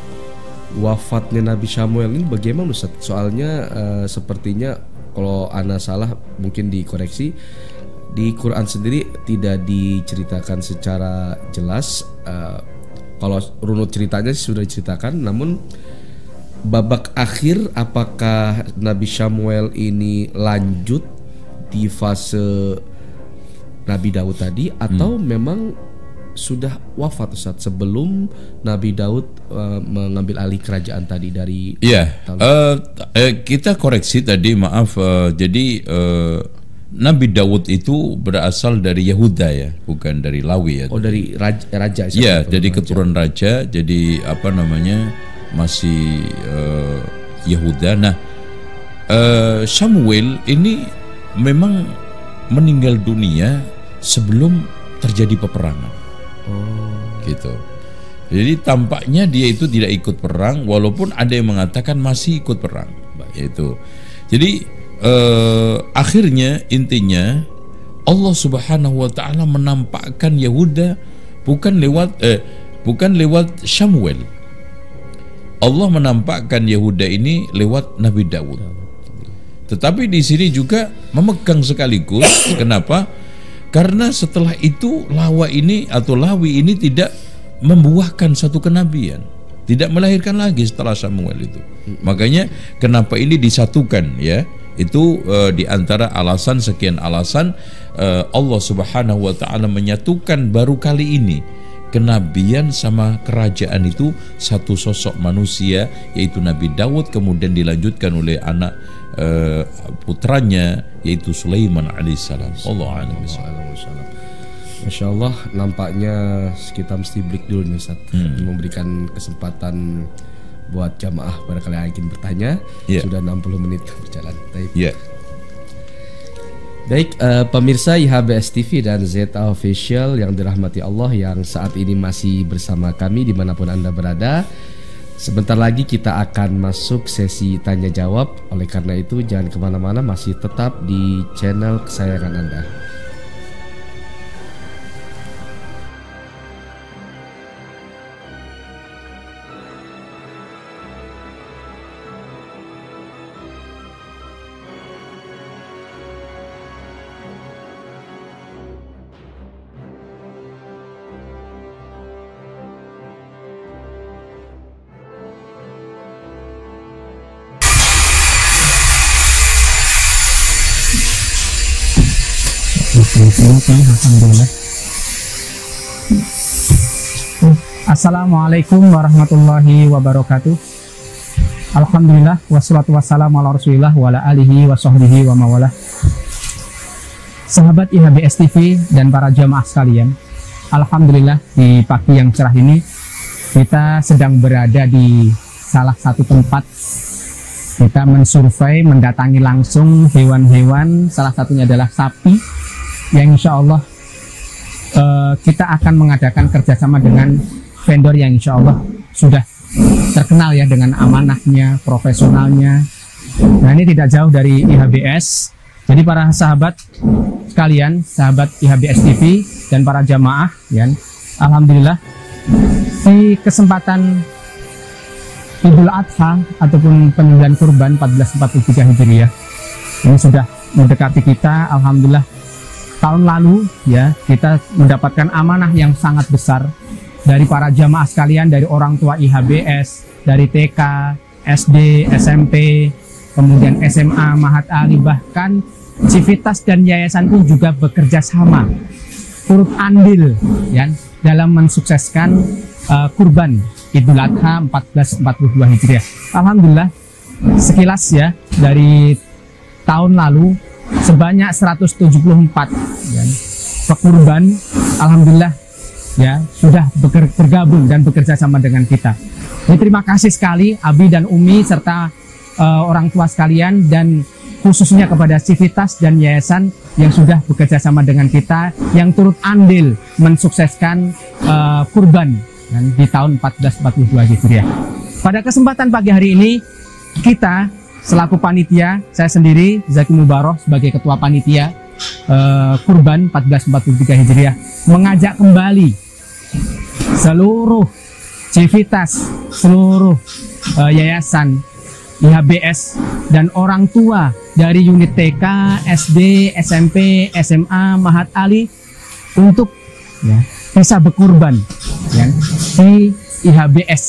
wafatnya Nabi Samuel ini bagaimana, Ustaz? Soalnya sepertinya kalau ana salah mungkin dikoreksi, di Quran sendiri tidak diceritakan secara jelas. Kalau runut ceritanya sudah diceritakan, namun babak akhir apakah Nabi Samuel ini lanjut di fase Nabi Daud tadi atau memang sudah wafat, Ustaz, sebelum Nabi Daud mengambil alih kerajaan tadi dari? Iya, kita koreksi tadi, maaf. Jadi Nabi Daud itu berasal dari Yehuda ya, bukan dari Lawi ya. Oh, dari raja. Iya, jadi keturunan raja. Jadi masih Yehuda. Nah, Samuel ini memang meninggal dunia sebelum terjadi peperangan. Gitu. Jadi tampaknya dia itu tidak ikut perang, walaupun ada yang mengatakan masih ikut perang. Itu. Jadi akhirnya intinya Allah Subhanahu wa taala menampakkan Yehuda bukan lewat Samuel. Allah menampakkan Yehuda ini lewat Nabi Daud. Tetapi di sini juga memegang sekaligus. Kenapa? Karena setelah itu Lawi ini tidak membuahkan satu kenabian, tidak melahirkan lagi setelah Samuel itu. Makanya kenapa ini disatukan ya? Itu di antara sekian alasan Allah Subhanahu wa taala menyatukan baru kali ini kenabian sama kerajaan itu satu sosok manusia, yaitu Nabi Daud, kemudian dilanjutkan oleh anak putranya yaitu Sulaiman alaihissalam. Allah a'lam bishawab. Masya Allah, nampaknya kita mesti break dulu nih, Ustaz. Memberikan kesempatan buat jamaah barangkali yang ingin bertanya. Sudah 60 menit berjalan. Baik, pemirsa IHBS TV dan ZA Official yang dirahmati Allah, yang saat ini masih bersama kami dimanapun Anda berada. Sebentar lagi kita akan masuk sesi tanya jawab. Oleh karena itu jangan kemana-mana, masih tetap di channel kesayangan Anda. Alhamdulillah. Assalamualaikum warahmatullahi wabarakatuh. Alhamdulillah wassalatu wassalamu ala rasulillah wa ala alihi wa sahbihi wa mawalah. Sahabat IHBS TV dan para jamaah sekalian, alhamdulillah di pagi yang cerah ini kita sedang berada di salah satu tempat. Kita mensurvei, mendatangi langsung hewan-hewan, salah satunya adalah sapi yang insya Allah kita akan mengadakan kerjasama dengan vendor yang insya Allah sudah terkenal ya dengan amanahnya, profesionalnya. Nah, ini tidak jauh dari IHBS. Jadi para sahabat sekalian, sahabat IHBS TV dan para jamaah ya, alhamdulillah di kesempatan Idul Adha ataupun penyembelihan kurban 1443 Hijriah ini sudah mendekati kita. Alhamdulillah tahun lalu ya kita mendapatkan amanah yang sangat besar dari para jamaah sekalian, dari orang tua IHBS, dari TK, SD, SMP, kemudian SMA, Mahat Ali, bahkan Civitas dan yayasan pun juga bekerja sama, turut andil ya dalam mensukseskan kurban Idul Adha 1442 Hijriah. Alhamdulillah sekilas ya dari tahun lalu sebanyak 174 ya, pekurban alhamdulillah ya sudah bergabung dan bekerja sama dengan kita. Jadi, terima kasih sekali Abi dan Umi serta orang tua sekalian, dan khususnya kepada Civitas dan yayasan yang sudah bekerja sama dengan kita, yang turut andil mensukseskan kurban dan di tahun 1442 Hijriah. Pada kesempatan pagi hari ini kita selaku panitia, saya sendiri Zaki Mubarak sebagai ketua panitia kurban 1443 Hijriah mengajak kembali seluruh Civitas, seluruh yayasan IHBS dan orang tua dari unit TK, SD, SMP, SMA, Mahat Ali untuk ya, bisa berkurban ya, di IHBS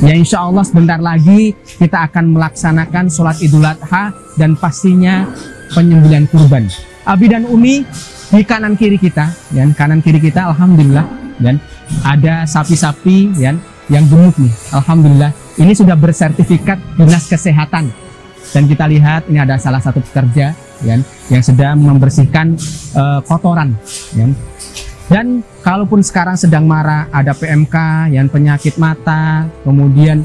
ya, insya Allah sebentar lagi kita akan melaksanakan sholat Idul Adha dan pastinya penyembelihan kurban. Abi dan Umi di kanan kiri kita, ya, kanan kiri kita alhamdulillah dan ada sapi-sapi ya, yang gemuk nih, alhamdulillah ini sudah bersertifikat dinas kesehatan, dan kita lihat ini ada salah satu pekerja ya, yang sedang membersihkan kotoran ya. Dan kalaupun sekarang sedang marah, ada PMK yang penyakit mata, kemudian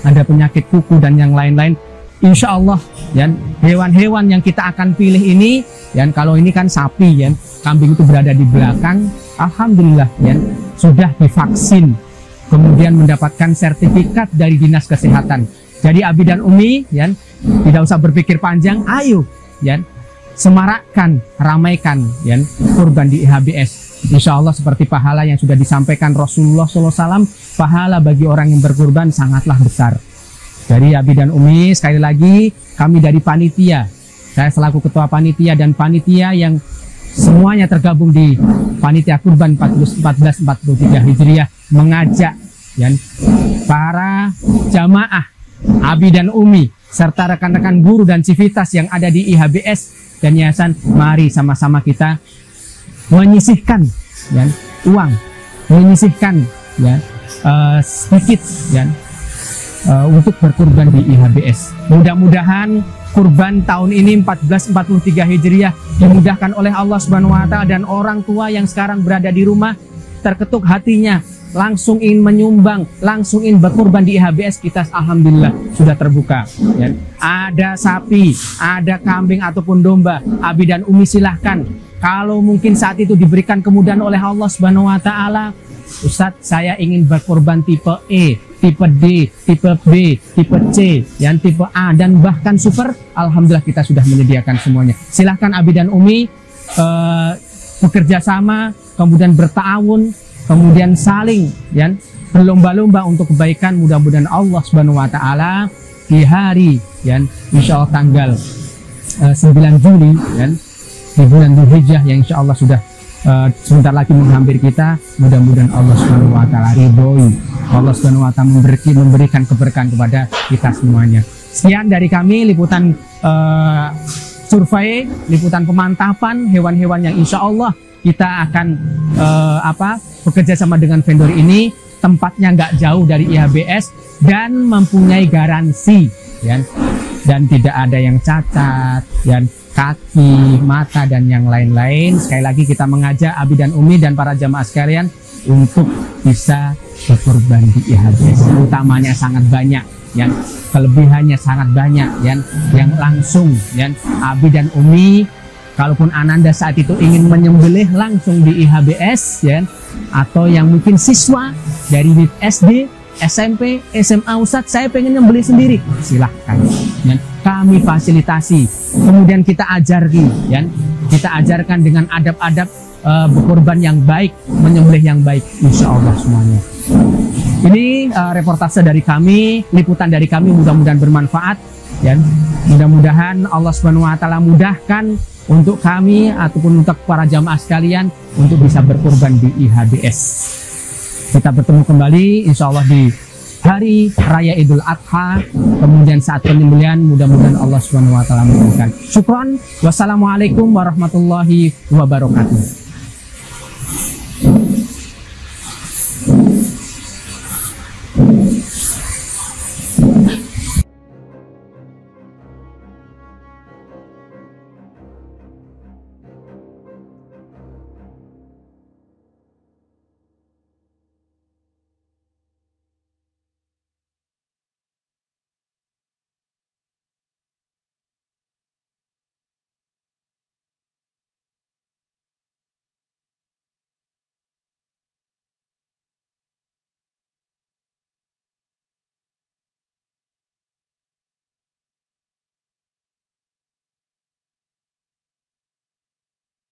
ada penyakit kuku dan yang lain-lain, insya Allah ya, hewan-hewan yang kita akan pilih ini ya, kalau ini kan sapi ya, kambing itu berada di belakang, alhamdulillah ya, sudah divaksin, kemudian mendapatkan sertifikat dari dinas kesehatan. Jadi Abi dan Umi ya, tidak usah berpikir panjang, ayo ya, semarakkan, ramaikan ya, kurban di IHBS. Insya Allah seperti pahala yang sudah disampaikan Rasulullah SAW, pahala bagi orang yang berkurban sangatlah besar. Jadi Abi dan Umi, sekali lagi kami dari panitia, saya selaku ketua panitia dan panitia yang semuanya tergabung di panitia kurban 1443 Hijriah mengajak ya, para jamaah Abi dan Umi serta rekan-rekan guru dan Civitas yang ada di IHBS dan yayasan, mari sama-sama kita menyisihkan ya, uang, menyisihkan ya, sedikit ya, untuk berkurban di IHBS. Mudah-mudahan kurban tahun ini 1443 Hijriah dimudahkan oleh Allah Subhanahu wa Ta'ala, dan orang tua yang sekarang berada di rumah terketuk hatinya langsung ingin menyumbang, langsung ingin berkurban di IHBS, kita alhamdulillah sudah terbuka ya. Ada sapi, ada kambing ataupun domba, Abi dan Umi silahkan. Kalau mungkin saat itu diberikan kemudahan oleh Allah Subhanahu wa Ta'ala, Ustadz saya ingin berkorban tipe E, tipe D, tipe B, tipe C, yang tipe A, dan bahkan super, alhamdulillah kita sudah menyediakan semuanya. Silahkan Abi dan Umi bekerja sama, kemudian bertaawun, kemudian saling ya, berlomba-lomba untuk kebaikan. Mudah-mudahan Allah Subhanahu wa Ta'ala di hari ya, insya Allah tanggal 9 Juli ya, di bulan Dzulhijjah yang insya Allah sudah sebentar lagi menghampiri kita, mudah-mudahan Allah Subhanahu wa Ta'ala ridhoi, Allah Subhanahu wa Ta'ala memberikan keberkahan kepada kita semuanya. Sekian dari kami liputan survei, liputan pemantapan hewan-hewan yang insya Allah kita akan bekerja sama dengan vendor ini. Tempatnya nggak jauh dari IHBS dan mempunyai garansi, ya, dan tidak ada yang cacat, dan kaki, mata, dan yang lain-lain. Sekali lagi kita mengajak Abi dan Umi dan para jamaah sekalian untuk bisa berkorban di IHBS. Utamanya sangat banyak, ya, kelebihannya sangat banyak, ya, yang langsung, ya, Abi dan Umi. Kalaupun Ananda saat itu ingin menyembelih langsung di IHBS, ya, atau yang mungkin siswa dari SD, SMP, SMA, Ustadz, saya pengen nyembelih sendiri, silahkan, ya, kami fasilitasi. Kemudian kita ajarkan, ya, kita ajarkan dengan adab-adab berkorban yang baik, menyembelih yang baik, insya Allah semuanya. Ini reportase dari kami, liputan dari kami, mudah-mudahan bermanfaat, ya. Mudah-mudahan Allah Subhanahu wa taala mudahkan untuk kami ataupun untuk para jamaah sekalian untuk bisa berkorban di IHBS. Kita bertemu kembali insya Allah di hari Raya Idul Adha, kemudian saat penyembelihan, mudah-mudahan Allah Subhanahu wa taala memberikan. Syukron. Wassalamualaikum warahmatullahi wabarakatuh.